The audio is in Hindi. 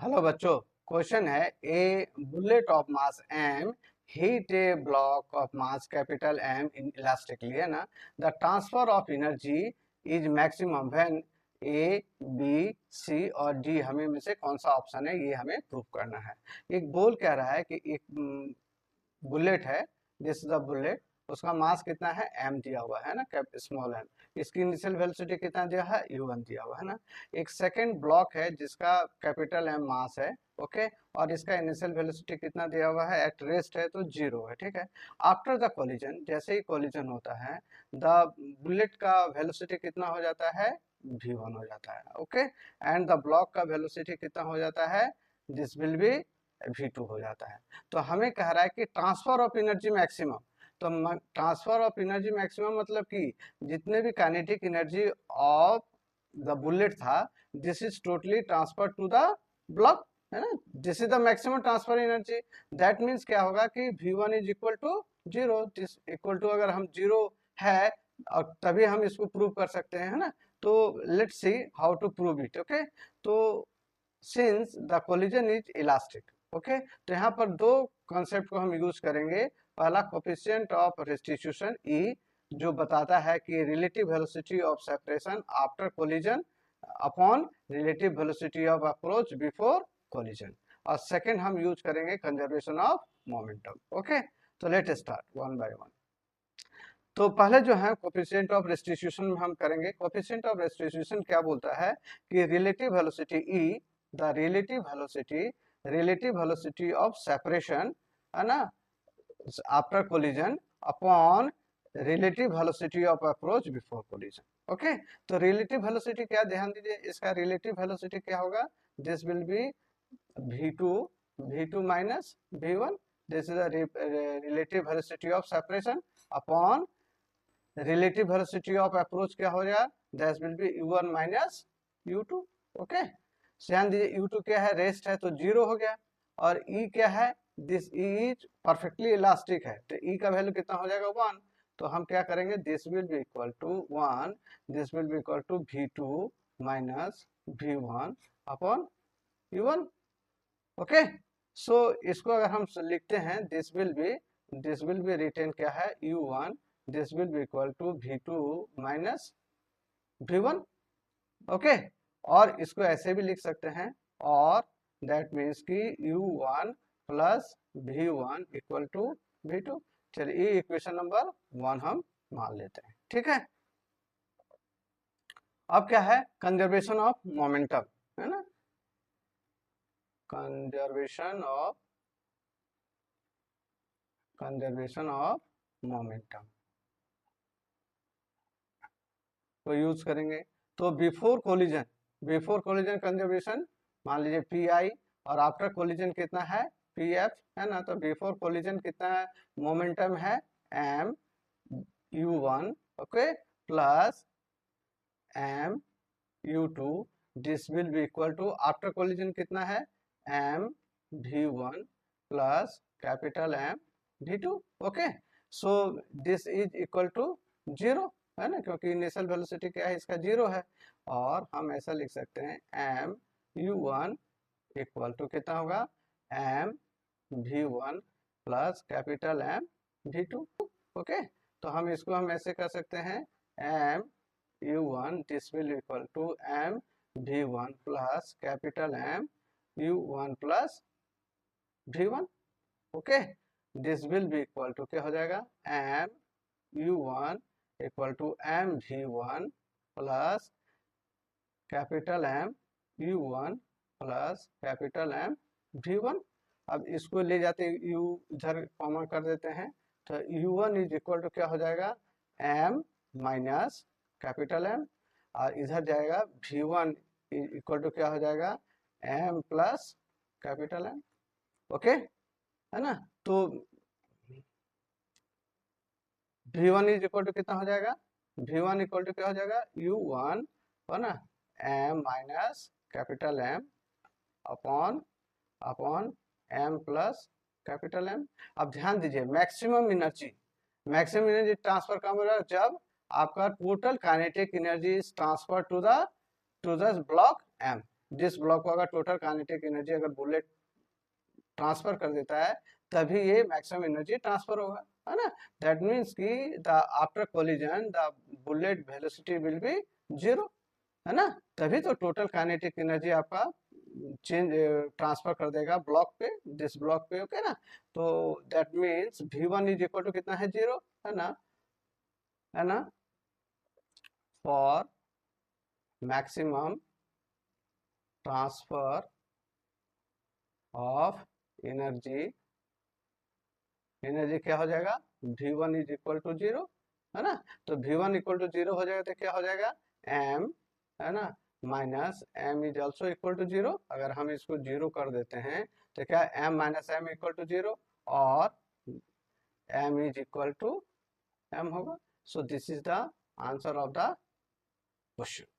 हेलो बच्चों, क्वेश्चन है a bullet of mass M hits a block of mass capital M inelastically, है ना। The transfer of energy is maximum when A B C और डी, हमें में से कौन सा ऑप्शन है ये हमें प्रूव करना है। एक बोल कह रहा है कि एक बुलेट है, दिस इज द बुलेट, उसका मास कितना है m दिया हुआ है ना, कैप स्मॉल m। इसकी इनिशियल वेलोसिटी कितना दिया है u1 दिया हुआ है ना। एक सेकंड ब्लॉक है जिसका कैपिटल m मास है, ओके, और इसका इनिशियल वेलोसिटी कितना दिया हुआ है, एट रेस्ट है तो 0 है, ठीक है। आफ्टर द कोलिजन, जैसे ही कोलिजन होता है, द बुलेट का वेलोसिटी कितना हो जाता है, v1 हो जाता है, ओके। एंड द ब्लॉक का वेलोसिटी कितना हो जाता है, दिस विल बी v2 हो जाता है। तो हमें कह रहा है कि ट्रांसफर ऑफ एनर्जी मैक्सिमम, तो ट्रांसफर ऑफ एनर्जी मैक्सिमम मतलब कि जितने भी kinetic energy of the bullet था, this is totally transfer to the block, है ना। This is the maximum transfer energy. That means क्या होगा कि v1 is equal to 0, this equal to, अगर हम 0 है और तभी हम इसको प्रूव कर सकते हैं, है ना। तो let's see how to prove it, okay. तो since the collision is elastic, okay, तो यहाँ पर दो कॉन्सेप्ट को हम यूज करेंगे। पहला कोफिशिएंट ऑफ रेस्टिट्यूशन ई, जो बताता है कि relative velocity of separation after collision upon relative velocity of approach before collision. और सेकंड हम यूज करेंगे कंजर्वेशन ऑफ मोमेंटम, ओके। तो let start one by one. तो पहले जो है कोफिशिएंट ऑफ रेस्टिट्यूशन में हम करेंगे। कोफिशिएंट ऑफ रेस्टिट्यूशन क्या बोलता है कि relative velocity E, the relative velocity of separation, है ना, after collision upon relative velocity of approach before collision, okay. तो रिलेटिव वेलोसिटी क्या, ध्यान दीजिए, इसका रिलेटिव वेलोसिटी क्या होगा, this will B v2 minus v1, this is the relative velocity of separation upon relative velocity of approach क्या हो जाएगा, that will be u1 minus u2, okay. ध्यान दीजिए u2 क्या है, रेस्ट है तो 0 हो गया, और e क्या है, this e is perfectly elastic है, तो e का वैल्यू कितना हो जाएगा 1। तो हम क्या करेंगे, this will be equal to 1, this will be equal to v2 minus v1 upon u1, okay. So इसको अगर हम लिखते हैं, दिस विल बी रिटेन क्या है, u1, this will be equal to v2 minus v1, okay. और इसको ऐसे भी लिख सकते हैं, और दैट मीन्स कि u1 plus v1 equal to v2। चलिए ये इक्वेशन नंबर 1 हम मान लेते हैं, ठीक है। अब क्या है, कंजर्वेशन ऑफ मोमेंटम, है ना, कंजर्वेशन ऑफ मोमेंटम को यूज करेंगे। तो बिफोर कोलिजन कंजर्वेशन मान लीजिए पी और आफ्टर कोलिजन कितना है, pf, है ना। तो बिफोर कोलिजन कितना है, मोमेंटम है m u1, okay, plus m u2, this will be equal to, after collision कितना है, m v1 plus capital M v2, okay. So this is equal to 0, है ना, क्योंकि इनिशियल वेलोसिटी क्या है, इसका 0 है। और हम ऐसा लिख सकते हैं m u1 इक्वल टू कितना होगा, m v1 plus capital M v2, okay. तो हम इसको हम ऐसे कर सकते हैं, m u1 this will equal to m v1 plus capital M u1 plus v1, okay. This will be equal to क्या हो जाएगा, m u1 equal to m v1 plus capital M u1 plus capital M v1। अब इसको ले जाते u इधर कॉमन कर देते हैं, तो u1 इज इक्वल टू क्या हो जाएगा, m माइनस कैपिटल M, और इधर जाएगा v1 इक्वल टू क्या हो जाएगा, m plus capital M, okay, है ना। तो v1 इज इक्वल टू कितना हो जाएगा, v1 इक्वल टू क्या हो जाएगा, u1, है ना, m minus capital M upon m plus capital M। अब ध्यान दीजिए, मैक्सिमम एनर्जी ट्रांसफर कब होगा, जब आपका total kinetic energy is transfer to the block M। This block को अगर टोटल काइनेटिक एनर्जी अगर बुलेट ट्रांसफर कर देता है तभी ये मैक्सिमम एनर्जी ट्रांसफर होगा, है ना। दैट मीन्स कि the after collision the bullet velocity will be zero, है ना। तभी तो टोटल काइनेटिक एनर्जी आपका चेंज ट्रांसफर कर देगा ब्लॉक पे, दिस ब्लॉक पे, ओके ना। तो that means V1 is equal to कितना है, जीरो, है ना, है ना। For maximum transfer of energy, energy क्या हो जाएगा, V1 is equal to zero, है ना। तो V1 इक्वल टू जीरो हो जाएगा तो क्या हो जाएगा, m, है ना, minus m is also equal to zero. अगर हम इसको जीरो कर देते हैं तो क्या m minus m equal to zero, और m is equal to m होगा। So this is the answer of the question.